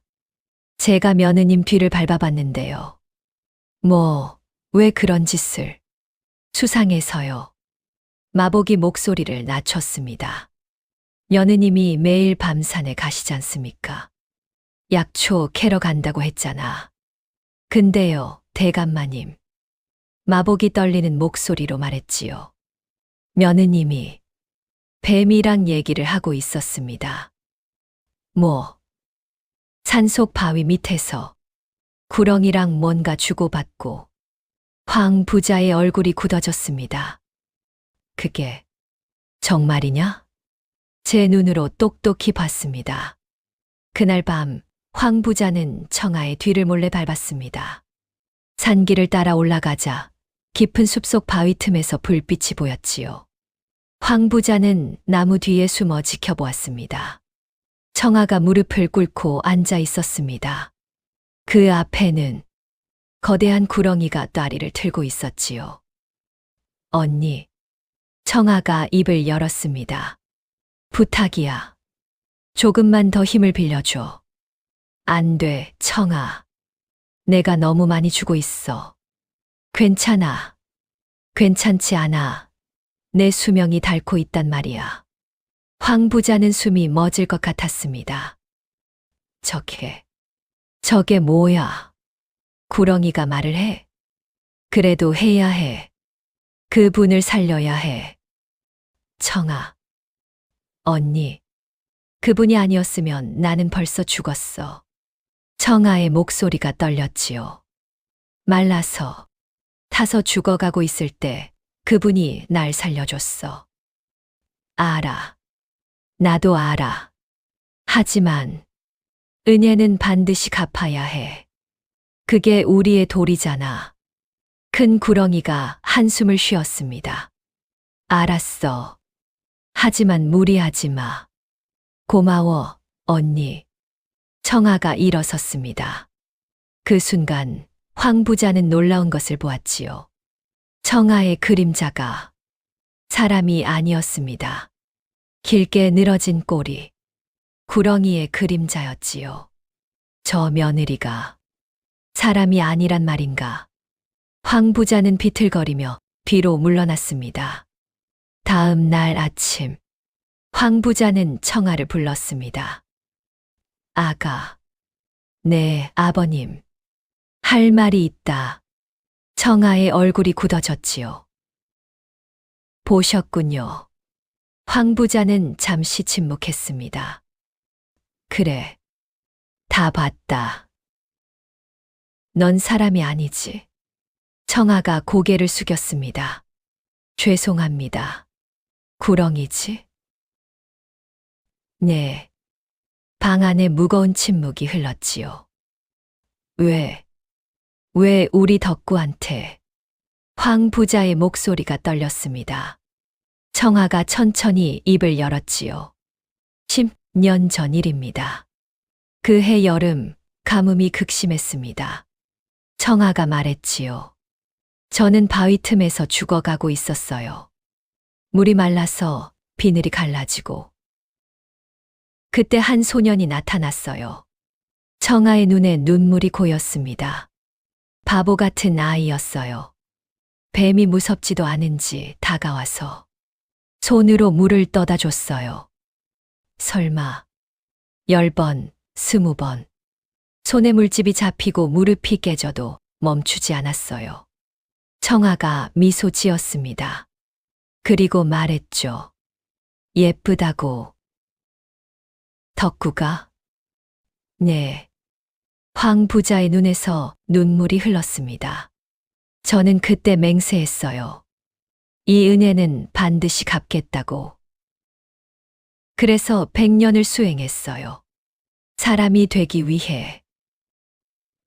제가 며느님 뒤를 밟아봤는데요. 왜 그런 짓을? 수상해서요. 마복이 목소리를 낮췄습니다. 며느님이 매일 밤 산에 가시지 않습니까? 약초 캐러 간다고 했잖아. 근데요, 대감마님. 마복이 떨리는 목소리로 말했지요. 며느님이 뱀이랑 얘기를 하고 있었습니다. 산속 바위 밑에서 구렁이랑 뭔가 주고받고. 황 부자의 얼굴이 굳어졌습니다. 그게 정말이냐? 제 눈으로 똑똑히 봤습니다. 그날 밤 황 부자는 청아의 뒤를 몰래 밟았습니다. 산길을 따라 올라가자 깊은 숲속 바위 틈에서 불빛이 보였지요. 황 부자는 나무 뒤에 숨어 지켜보았습니다. 청아가 무릎을 꿇고 앉아 있었습니다. 그 앞에는 거대한 구렁이가 다리를 틀고 있었지요. 언니, 청아가 입을 열었습니다. 부탁이야. 조금만 더 힘을 빌려줘. 안 돼, 청아. 내가 너무 많이 주고 있어. 괜찮아. 괜찮지 않아. 내 수명이 닳고 있단 말이야. 황 부자는 숨이 멎을 것 같았습니다. 저게 뭐야? 구렁이가 말을 해? 그래도 해야 해. 그분을 살려야 해. 청아. 언니. 그분이 아니었으면 나는 벌써 죽었어. 청아의 목소리가 떨렸지요. 말라서, 타서 죽어가고 있을 때 그분이 날 살려줬어. 알아. 나도 알아. 하지만 은혜는 반드시 갚아야 해. 그게 우리의 도리잖아. 큰 구렁이가 한숨을 쉬었습니다. 알았어. 하지만 무리하지 마. 고마워, 언니. 청아가 일어섰습니다. 그 순간 황 부자는 놀라운 것을 보았지요. 청아의 그림자가 사람이 아니었습니다. 길게 늘어진 꼬리, 구렁이의 그림자였지요. 저 며느리가 사람이 아니란 말인가. 황 부자는 비틀거리며 뒤로 물러났습니다. 다음 날 아침, 황 부자는 청아를 불렀습니다. 아가. 네, 아버님. 할 말이 있다. 청아의 얼굴이 굳어졌지요. 보셨군요. 황 부자는 잠시 침묵했습니다. 그래. 다 봤다. 넌 사람이 아니지. 청아가 고개를 숙였습니다. 죄송합니다. 구렁이지? 네. 방 안에 무거운 침묵이 흘렀지요. 왜 우리 덕구한테? 황 부자의 목소리가 떨렸습니다. 청아가 천천히 입을 열었지요. 10년 전 일입니다. 그해 여름 가뭄이 극심했습니다. 청아가 말했지요. 저는 바위 틈에서 죽어가고 있었어요. 물이 말라서 비늘이 갈라지고. 그때 한 소년이 나타났어요. 청아의 눈에 눈물이 고였습니다. 바보 같은 아이였어요. 뱀이 무섭지도 않은지 다가와서 손으로 물을 떠다 줬어요. 설마 10번, 20번. 손에 물집이 잡히고 무릎이 깨져도 멈추지 않았어요. 청아가 미소 지었습니다. 그리고 말했죠. 예쁘다고. 덕구가? 네. 황 부자의 눈에서 눈물이 흘렀습니다. 저는 그때 맹세했어요. 이 은혜는 반드시 갚겠다고. 그래서 100년을 수행했어요. 사람이 되기 위해.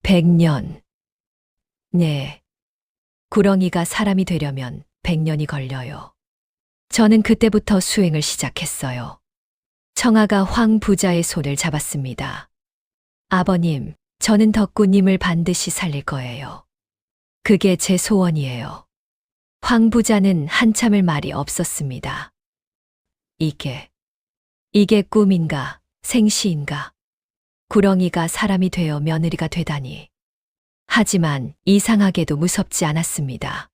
100년. 네. 구렁이가 사람이 되려면 100년이 걸려요. 저는 그때부터 수행을 시작했어요. 청아가 황 부자의 손을 잡았습니다. 아버님, 저는 덕구님을 반드시 살릴 거예요. 그게 제 소원이에요. 황 부자는 한참을 말이 없었습니다. 이게 꿈인가, 생시인가? 구렁이가 사람이 되어 며느리가 되다니. 하지만 이상하게도 무섭지 않았습니다.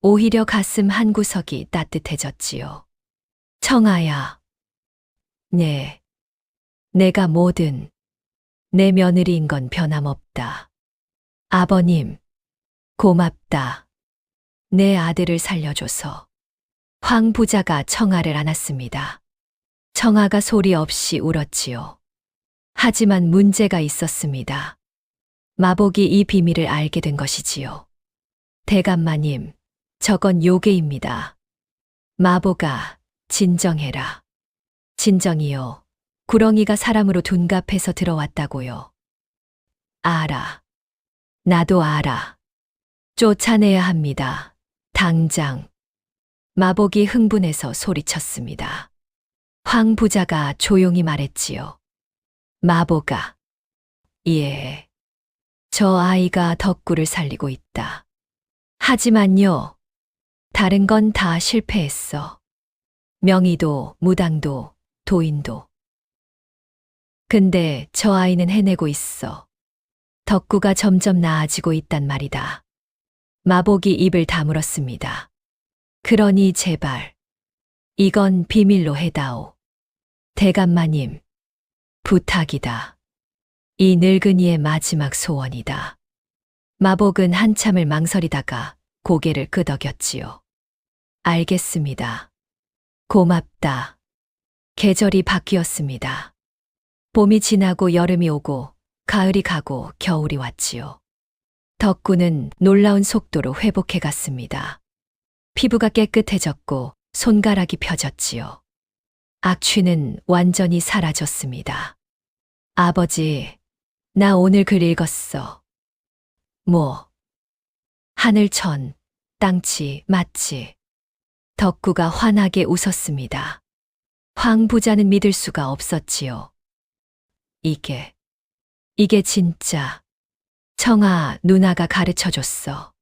오히려 가슴 한구석이 따뜻해졌지요. 청아야. 네. 내가 뭐든 내 며느리인 건 변함없다. 아버님, 고맙다. 내 아들을 살려줘서. 황 부자가 청아를 안았습니다. 청아가 소리 없이 울었지요. 하지만 문제가 있었습니다. 마복이 이 비밀을 알게 된 것이지요. 대감마님, 저건 요괴입니다. 마보가 진정해라. 진정이요. 구렁이가 사람으로 둔갑해서 들어왔다고요. 알아. 나도 알아. 쫓아내야 합니다. 당장. 마복이 흥분해서 소리쳤습니다. 황 부자가 조용히 말했지요. 마보가. 예. 저 아이가 덕구를 살리고 있다. 하지만요. 다른 건 다 실패했어. 명의도, 무당도, 도인도. 근데 저 아이는 해내고 있어. 덕구가 점점 나아지고 있단 말이다. 마복이 입을 다물었습니다. 그러니 제발. 이건 비밀로 해다오. 대감마님. 부탁이다. 이 늙은이의 마지막 소원이다. 마복은 한참을 망설이다가 고개를 끄덕였지요. 알겠습니다. 고맙다. 계절이 바뀌었습니다. 봄이 지나고 여름이 오고 가을이 가고 겨울이 왔지요. 덕구는 놀라운 속도로 회복해 갔습니다. 피부가 깨끗해졌고 손가락이 펴졌지요. 악취는 완전히 사라졌습니다. 아버지, 나 오늘 글 읽었어. 뭐? 하늘천, 땅치, 맞지? 덕구가 환하게 웃었습니다. 황 부자는 믿을 수가 없었지요. 이게 진짜. 청아 누나가 가르쳐줬어.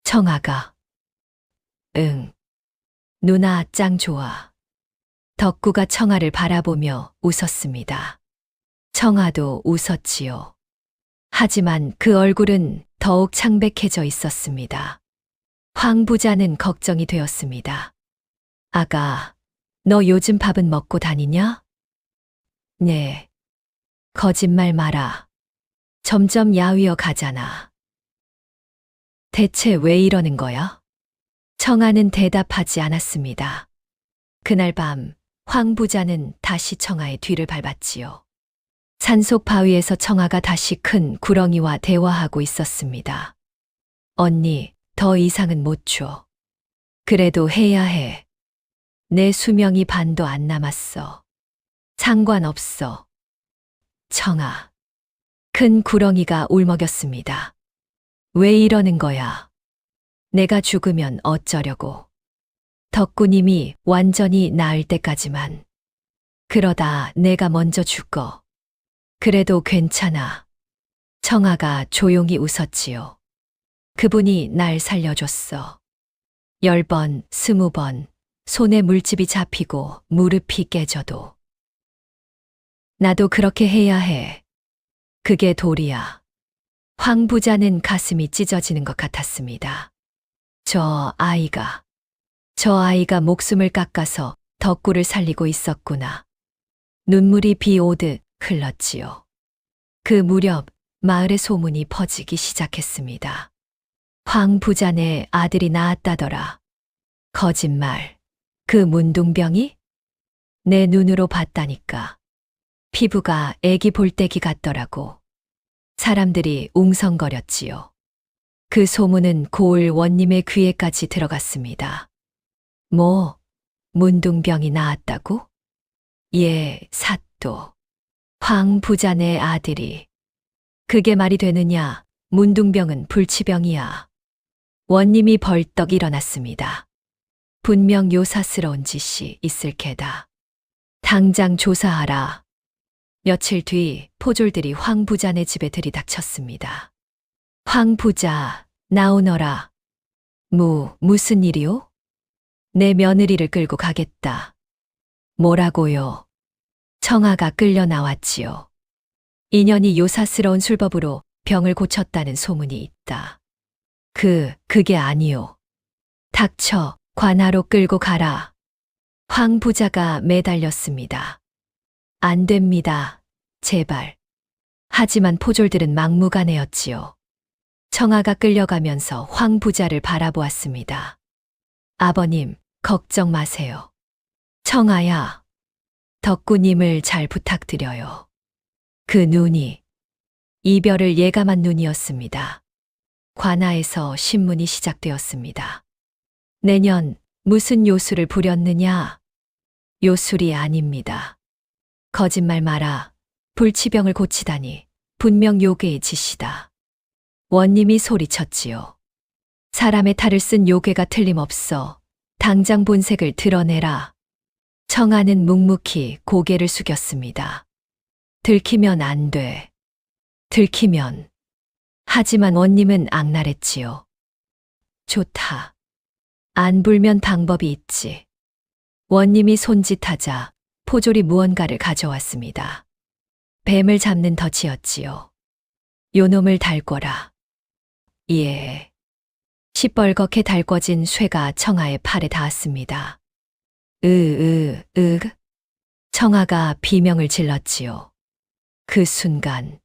청아가. 응. 누나 짱 좋아. 덕구가 청아를 바라보며 웃었습니다. 청아도 웃었지요. 하지만 그 얼굴은 더욱 창백해져 있었습니다. 황 부자는 걱정이 되었습니다. 아가, 너 요즘 밥은 먹고 다니냐? 네. 거짓말 마라. 점점 야위어 가잖아. 대체 왜 이러는 거야? 청아는 대답하지 않았습니다. 그날 밤 황 부자는 다시 청아의 뒤를 밟았지요. 산속 바위에서 청아가 다시 큰 구렁이와 대화하고 있었습니다. 언니, 더 이상은 못 줘. 그래도 해야 해. 내 수명이 반도 안 남았어. 상관없어. 청아. 큰 구렁이가 울먹였습니다. 왜 이러는 거야? 내가 죽으면 어쩌려고. 덕구님이 완전히 나을 때까지만. 그러다 내가 먼저 죽어. 그래도 괜찮아. 청아가 조용히 웃었지요. 그분이 날 살려줬어. 10번, 20번, 손에 물집이 잡히고 무릎이 깨져도. 나도 그렇게 해야 해. 그게 도리야. 황 부자는 가슴이 찢어지는 것 같았습니다. 저 아이가 목숨을 깎아서 덕구를 살리고 있었구나. 눈물이 비 오듯 흘렀지요. 그 무렵 마을에 소문이 퍼지기 시작했습니다. 황 부자네 아들이 낳았다더라. 거짓말. 그 문둥병이? 내 눈으로 봤다니까. 피부가 애기 볼때기 같더라고. 사람들이 웅성거렸지요. 그 소문은 고을 원님의 귀에까지 들어갔습니다. 뭐, 문둥병이 나았다고? 예, 사또. 황 부자네 아들이. 그게 말이 되느냐? 문둥병은 불치병이야. 원님이 벌떡 일어났습니다. 분명 요사스러운 짓이 있을 게다. 당장 조사하라. 며칠 뒤 포졸들이 황 부자네 집에 들이닥쳤습니다. 황 부자, 나오너라. 무슨 일이요? 내 며느리를 끌고 가겠다. 뭐라고요? 청아가 끌려 나왔지요. 인연이 요사스러운 술법으로 병을 고쳤다는 소문이 있다. 그게 아니요. 닥쳐, 관하로 끌고 가라. 황 부자가 매달렸습니다. 안 됩니다. 제발. 하지만 포졸들은 막무가내였지요. 청아가 끌려가면서 황 부자를 바라보았습니다. 아버님, 걱정 마세요. 청아야, 덕구님을 잘 부탁드려요. 그 눈이 이별을 예감한 눈이었습니다. 관아에서 신문이 시작되었습니다. 내년 무슨 요술을 부렸느냐? 요술이 아닙니다. 거짓말 마라. 불치병을 고치다니 분명 요괴의 짓이다. 원님이 소리쳤지요. 사람의 탈을 쓴 요괴가 틀림없어. 당장 본색을 드러내라. 청아는 묵묵히 고개를 숙였습니다. 들키면 안 돼. 들키면. 하지만 원님은 악랄했지요. 좋다. 안 불면 방법이 있지. 원님이 손짓하자 포졸이 무언가를 가져왔습니다. 뱀을 잡는 덫이었지요. 요놈을 달궈라. 예. 시뻘겋게 달궈진 쇠가 청아의 팔에 닿았습니다. 청아가 비명을 질렀지요. 그 순간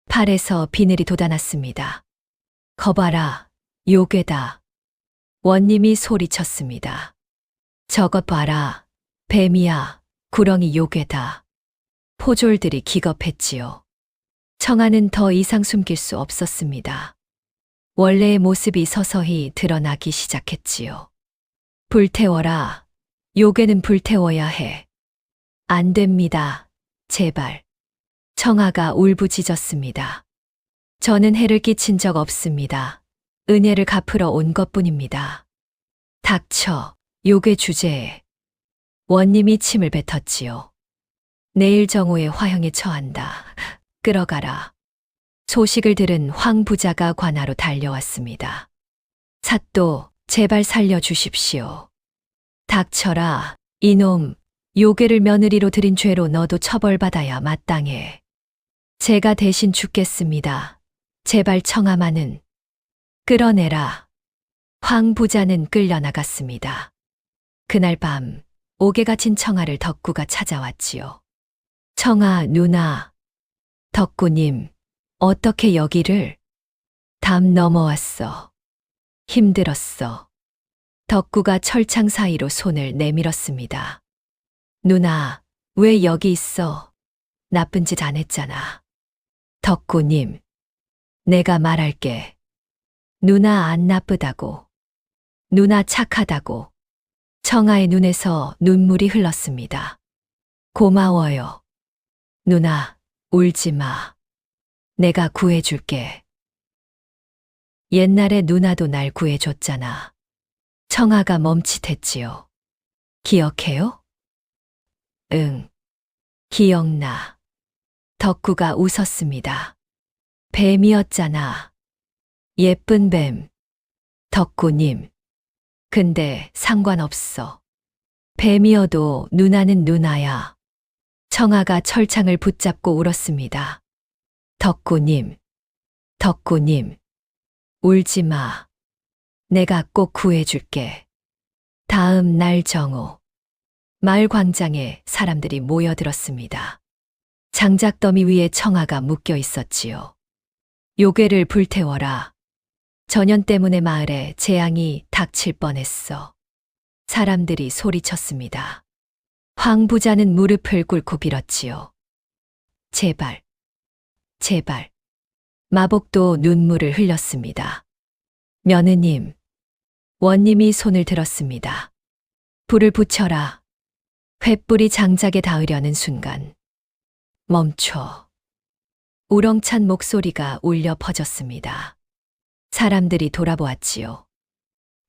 팔에서 비늘이 돋아났습니다. 거봐라, 요괴다. 원님이 소리쳤습니다. 저것 봐라, 뱀이야, 구렁이 요괴다. 포졸들이 기겁했지요. 청아는 더 이상 숨길 수 없었습니다. 원래의 모습이 서서히 드러나기 시작했지요. 불태워라. 요괴는 불태워야 해. 안 됩니다. 제발. 청아가 울부짖었습니다. 저는 해를 끼친 적 없습니다. 은혜를 갚으러 온 것뿐입니다. 닥쳐, 요괴 주제에. 원님이 침을 뱉었지요. 내일 정오에 화형에 처한다. 끌어가라. 소식을 들은 황 부자가 관하로 달려왔습니다. 사또, 제발 살려주십시오. 닥쳐라, 이놈. 요괴를 며느리로 들인 죄로 너도 처벌받아야 마땅해. 제가 대신 죽겠습니다. 제발 청아만은. 끌어내라. 황 부자는 끌려나갔습니다. 그날 밤 옥에 갇힌 청아를 덕구가 찾아왔지요. 청아 누나. 덕구님, 어떻게 여기를? 담 넘어왔어. 힘들었어. 덕구가 철창 사이로 손을 내밀었습니다. 누나, 왜 여기 있어? 나쁜 짓 안 했잖아. 덕구님, 내가 말할게. 누나 안 나쁘다고. 누나 착하다고. 청아의 눈에서 눈물이 흘렀습니다. 고마워요. 누나, 울지 마. 내가 구해줄게. 옛날에 누나도 날 구해줬잖아. 청아가 멈칫했지요. 기억해요? 응. 기억나. 덕구가 웃었습니다. 뱀이었잖아. 예쁜 뱀. 덕구님. 근데 상관없어. 뱀이어도 누나는 누나야. 청아가 철창을 붙잡고 울었습니다. 덕구님. 덕구님. 울지 마. 내가 꼭 구해줄게. 다음 날 정오. 마을 광장에 사람들이 모여들었습니다. 장작더미 위에 청아가 묶여 있었지요. 요괴를 불태워라. 전연 때문에 마을에 재앙이 닥칠 뻔했어. 사람들이 소리쳤습니다. 황 부자는 무릎을 꿇고 빌었지요. 제발, 제발. 마복도 눈물을 흘렸습니다. 며느님, 원님이 손을 들었습니다. 불을 붙여라. 횃불이 장작에 닿으려는 순간 멈춰. 우렁찬 목소리가 울려 퍼졌습니다. 사람들이 돌아보았지요.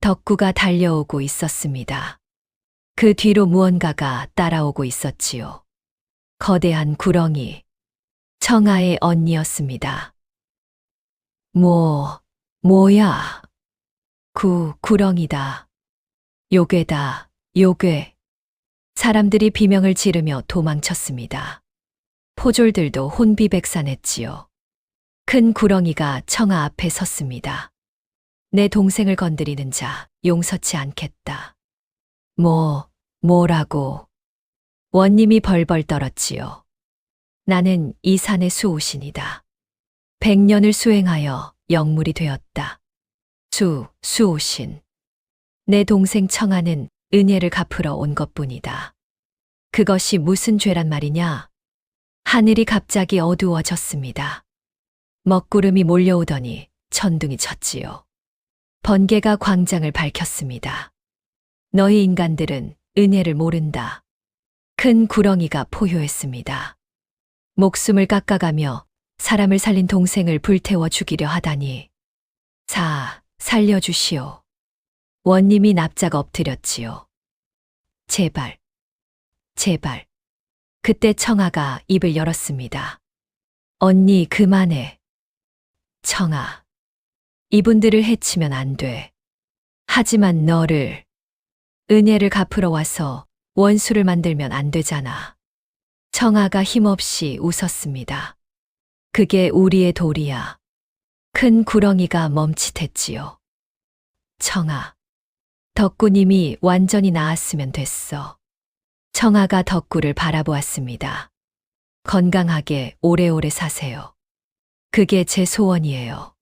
덕구가 달려오고 있었습니다. 그 뒤로 무언가가 따라오고 있었지요. 거대한 구렁이. 청아의 언니였습니다. 뭐야? 구렁이다. 요괴다, 요괴. 사람들이 비명을 지르며 도망쳤습니다. 포졸들도 혼비백산했지요. 큰 구렁이가 청아 앞에 섰습니다. 내 동생을 건드리는 자 용서치 않겠다. 뭐라고? 원님이 벌벌 떨었지요. 나는 이 산의 수호신이다. 100년을 수행하여 영물이 되었다. 수호신. 내 동생 청아는 은혜를 갚으러 온 것뿐이다. 그것이 무슨 죄란 말이냐? 하늘이 갑자기 어두워졌습니다. 먹구름이 몰려오더니 천둥이 쳤지요. 번개가 광장을 밝혔습니다. 너희 인간들은 은혜를 모른다. 큰 구렁이가 포효했습니다. 목숨을 깎아가며 사람을 살린 동생을 불태워 죽이려 하다니. 살려주시오. 원님이 납작 엎드렸지요. 제발. 그때 청아가 입을 열었습니다. 언니 그만해. 청아. 이분들을 해치면 안 돼. 하지만 너를 은혜를 갚으러 와서 원수를 만들면 안 되잖아. 청아가 힘없이 웃었습니다. 그게 우리의 도리야. 큰 구렁이가 멈칫했지요. 청아. 덕구님이 완전히 나았으면 됐어. 청아가 덕구를 바라보았습니다. 건강하게 오래오래 사세요. 그게 제 소원이에요.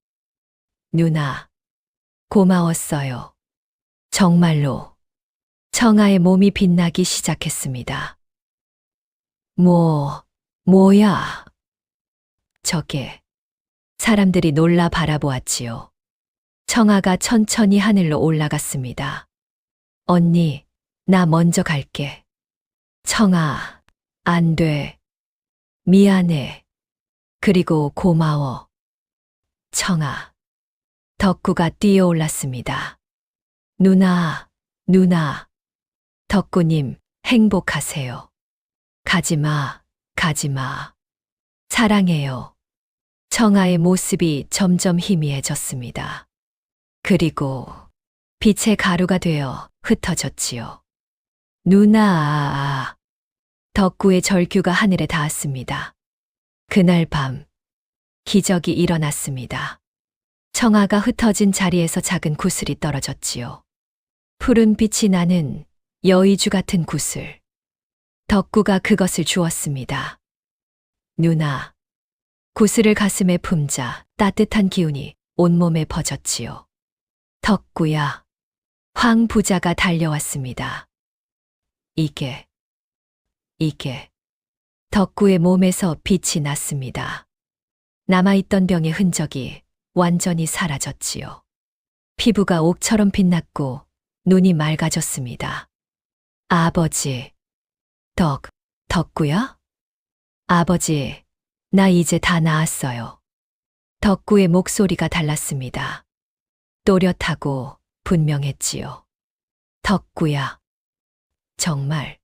누나. 고마웠어요. 정말로. 청아의 몸이 빛나기 시작했습니다. 뭐야? 저게. 사람들이 놀라 바라보았지요. 청아가 천천히 하늘로 올라갔습니다. 언니, 나 먼저 갈게. 청아, 안 돼. 미안해. 그리고 고마워. 청아. 덕구가 뛰어올랐습니다. 누나. 덕구님, 행복하세요. 가지마. 사랑해요. 청아의 모습이 점점 희미해졌습니다. 그리고 빛의 가루가 되어 흩어졌지요. 누나. 덕구의 절규가 하늘에 닿았습니다. 그날 밤, 기적이 일어났습니다. 청아가 흩어진 자리에서 작은 구슬이 떨어졌지요. 푸른 빛이 나는 여의주 같은 구슬. 덕구가 그것을 주었습니다. 누나. 구슬을 가슴에 품자 따뜻한 기운이 온몸에 퍼졌지요. 덕구야. 황 부자가 달려왔습니다. 이게. 덕구의 몸에서 빛이 났습니다. 남아있던 병의 흔적이 완전히 사라졌지요. 피부가 옥처럼 빛났고 눈이 맑아졌습니다. 아버지, 덕구야? 아버지, 나 이제 다 나았어요. 덕구의 목소리가 달랐습니다. 또렷하고 분명했지요. 덕구야. 정말.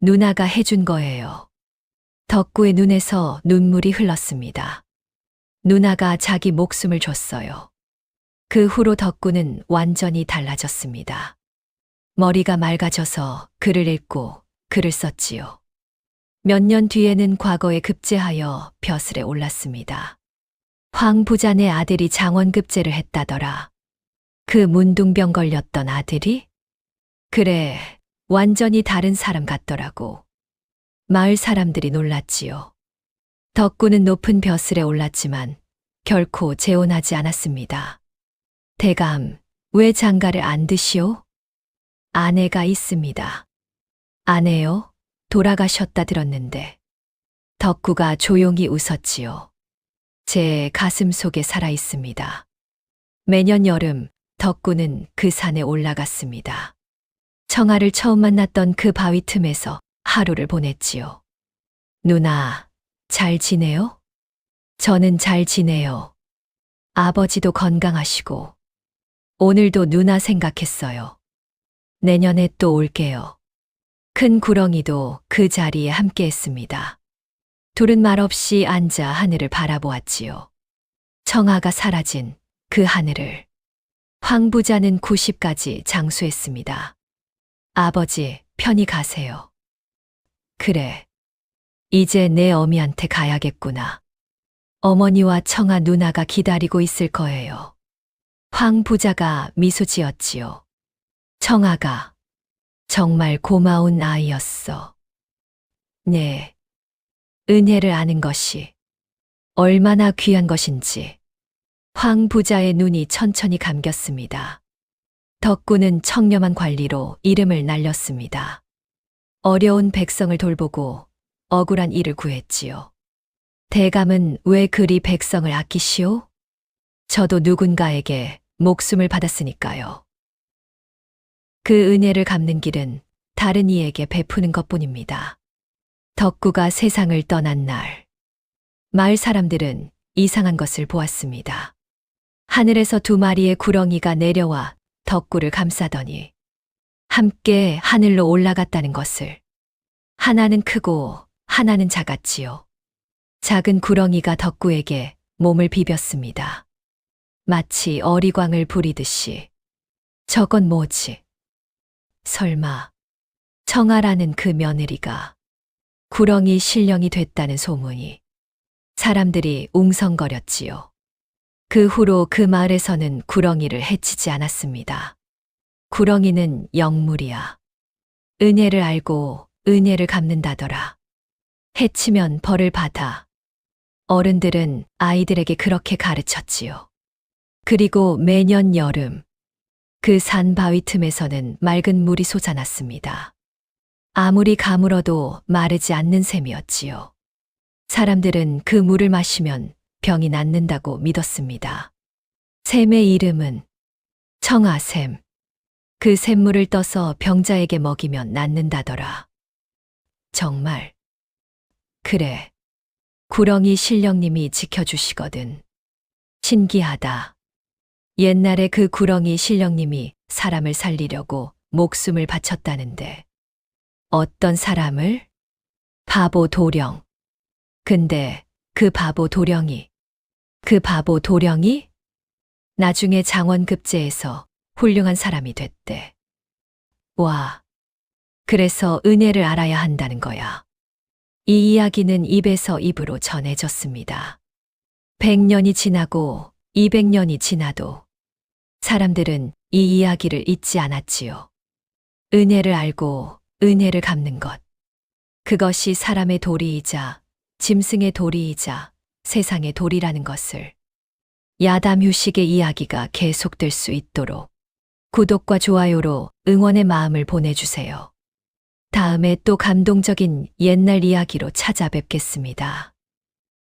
누나가 해준 거예요. 덕구의 눈에서 눈물이 흘렀습니다. 누나가 자기 목숨을 줬어요. 그 후로 덕구는 완전히 달라졌습니다. 머리가 맑아져서 글을 읽고 글을 썼지요. 몇 년 뒤에는 과거에 급제하여 벼슬에 올랐습니다. 황 부자네 아들이 장원급제를 했다더라. 그 문둥병 걸렸던 아들이? 그래, 완전히 다른 사람 같더라고. 마을 사람들이 놀랐지요. 덕구는 높은 벼슬에 올랐지만 결코 재혼하지 않았습니다. 대감, 왜 장가를 안 드시오? 아내가 있습니다. 아내요? 돌아가셨다 들었는데. 덕구가 조용히 웃었지요. 제 가슴 속에 살아 있습니다. 매년 여름 덕구는 그 산에 올라갔습니다. 청아를 처음 만났던 그 바위 틈에서 하루를 보냈지요. 누나, 잘 지내요? 저는 잘 지내요. 아버지도 건강하시고. 오늘도 누나 생각했어요. 내년에 또 올게요. 큰 구렁이도 그 자리에 함께 했습니다. 둘은 말없이 앉아 하늘을 바라보았지요. 청아가 사라진 그 하늘을. 황 부자는 90까지 장수했습니다. 아버지, 편히 가세요. 그래. 이제 내 어미한테 가야겠구나. 어머니와 청아 누나가 기다리고 있을 거예요. 황 부자가 미소 지었지요. 청아가 정말 고마운 아이였어. 네. 은혜를 아는 것이 얼마나 귀한 것인지. 황 부자의 눈이 천천히 감겼습니다. 덕구는 청렴한 관리로 이름을 날렸습니다. 어려운 백성을 돌보고 억울한 일을 구했지요. 대감은 왜 그리 백성을 아끼시오? 저도 누군가에게 목숨을 받았으니까요. 그 은혜를 갚는 길은 다른 이에게 베푸는 것뿐입니다. 덕구가 세상을 떠난 날, 마을 사람들은 이상한 것을 보았습니다. 하늘에서 2마리의 구렁이가 내려와 덕구를 감싸더니 함께 하늘로 올라갔다는 것을. 하나는 크고 하나는 작았지요. 작은 구렁이가 덕구에게 몸을 비볐습니다. 마치 어리광을 부리듯이. 저건 뭐지? 설마 청아라는 그 며느리가 구렁이 신령이 됐다는 소문이. 사람들이 웅성거렸지요. 그 후로 그 마을에서는 구렁이를 해치지 않았습니다. 구렁이는 영물이야. 은혜를 알고 은혜를 갚는다더라. 해치면 벌을 받아. 어른들은 아이들에게 그렇게 가르쳤지요. 그리고 매년 여름, 그 산 바위 틈에서는 맑은 물이 솟아났습니다. 아무리 가물어도 마르지 않는 셈이었지요. 사람들은 그 물을 마시면 병이 낫는다고 믿었습니다. 샘의 이름은 청아샘. 그 샘물을 떠서 병자에게 먹이면 낫는다더라. 정말. 그래. 구렁이 신령님이 지켜주시거든. 신기하다. 옛날에 그 구렁이 신령님이 사람을 살리려고 목숨을 바쳤다는데. 어떤 사람을? 바보 도령. 근데 그 바보 도령이 나중에 장원급제에서 훌륭한 사람이 됐대. 와, 그래서 은혜를 알아야 한다는 거야. 이 이야기는 입에서 입으로 전해졌습니다. 100년이 지나고 200년이 지나도 사람들은 이 이야기를 잊지 않았지요. 은혜를 알고 은혜를 갚는 것. 그것이 사람의 도리이자 짐승의 도리이자 세상의 도리라는 것을. 야담 휴식의 이야기가 계속될 수 있도록 구독과 좋아요로 응원의 마음을 보내주세요. 다음에 또 감동적인 옛날 이야기로 찾아뵙겠습니다.